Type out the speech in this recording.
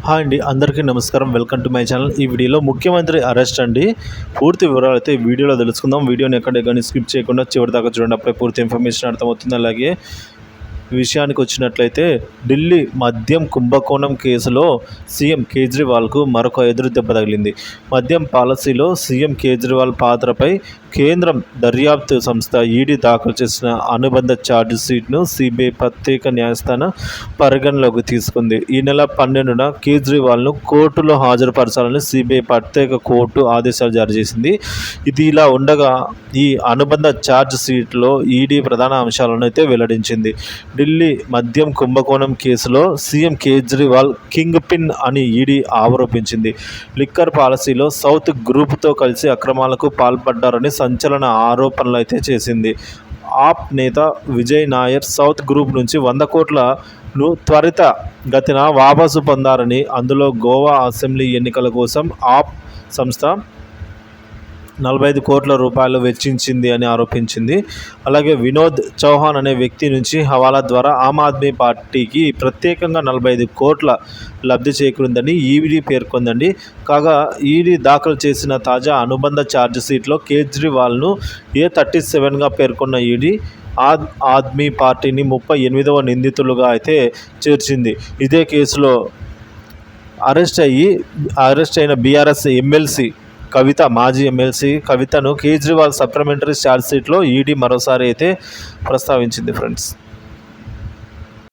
Hi అండి, అందరికీ నమస్కారం. Welcome to my channel. ఈ వీడియోలో ముఖ్యమంత్రి అరెస్ట్ అండి. పూర్తి వివరాలు అయితే వీడియోలో తెలుసుకుందాం. వీడియోని ఎక్కడ కానీ స్కిప్ చేయకుండా చివరి దాకా చూడండి. అప్పుడే పూర్తి ఇన్ఫర్మేషన్ అర్థమవుతుంది. అలాగే విషయానికి వచ్చినట్లయితే ఢిల్లీ మద్యం కుంభకోణం కేసులో సీఎం కేజ్రీవాల్కు మరొక ఎదురు దెబ్బ తగిలింది. మద్యం పాలసీలో సీఎం కేజ్రీవాల్ పాత్రపై కేంద్రం దర్యాప్తు సంస్థ ఈడీ దాఖలు చేసిన అనుబంధ ఛార్జ్ షీట్ను సిబిఐ ప్రత్యేక న్యాయస్థానం పరిగణలోకి తీసుకుంది. ఈ నెల 12న కేజ్రీవాల్ను కోర్టులో హాజరుపరచాలని సిబిఐ ప్రత్యేక కోర్టు ఆదేశాలు జారీ చేసింది. ఇది ఇలా ఉండగా ఈ అనుబంధ ఛార్జ్ షీట్లో ఈడీ ప్రధాన అంశాలను అయితే వెల్లడించింది. ఢిల్లీ మద్యం కుంభకోణం కేసులో సీఎం కేజ్రీవాల్ కింగ్ పిన్ అని ఈడీ ఆరోపించింది. లిక్కర్ పాలసీలో సౌత్ గ్రూప్తో కలిసి అక్రమాలకు పాల్పడ్డారని సంచలన ఆరోపణలు అయితే చేసింది. ఆప్ నేత విజయ్ నాయర్ సౌత్ గ్రూప్ నుంచి 100 కోట్లను త్వరిత గతిన వాపసు పొందారని, అందులో గోవా అసెంబ్లీ ఎన్నికల కోసం ఆప్ సంస్థ 45 కోట్ల రూపాయలు వెచ్చించింది అని ఆరోపించింది. అలాగే వినోద్ చౌహాన్ అనే వ్యక్తి నుంచి హవాలా ద్వారా ఆమ్ ఆద్మీ పార్టీకి ప్రత్యేకంగా 45 కోట్ల లబ్ధి చేకూరిందని ఈడీ పేర్కొందండి. కాగా ఈడీ దాఖలు చేసిన తాజా అనుబంధ ఛార్జ్ షీట్లో కేజ్రీవాల్ను A37గా పేర్కొన్న ఈడీ ఆద్మీ పార్టీని 38వ నిందితులుగా అయితే చేర్చింది. ఇదే కేసులో అరెస్ట్ అయిన బీఆర్ఎస్ ఎమ్మెల్సీ కవిత, మాజీ ఎమ్మెల్సీ కవితను కేజ్రీవాల్ సప్లిమెంటరీ ఛార్జ్ షీట్లో ఈడీ మరోసారి అయితే ప్రస్తావించింది ఫ్రెండ్స్.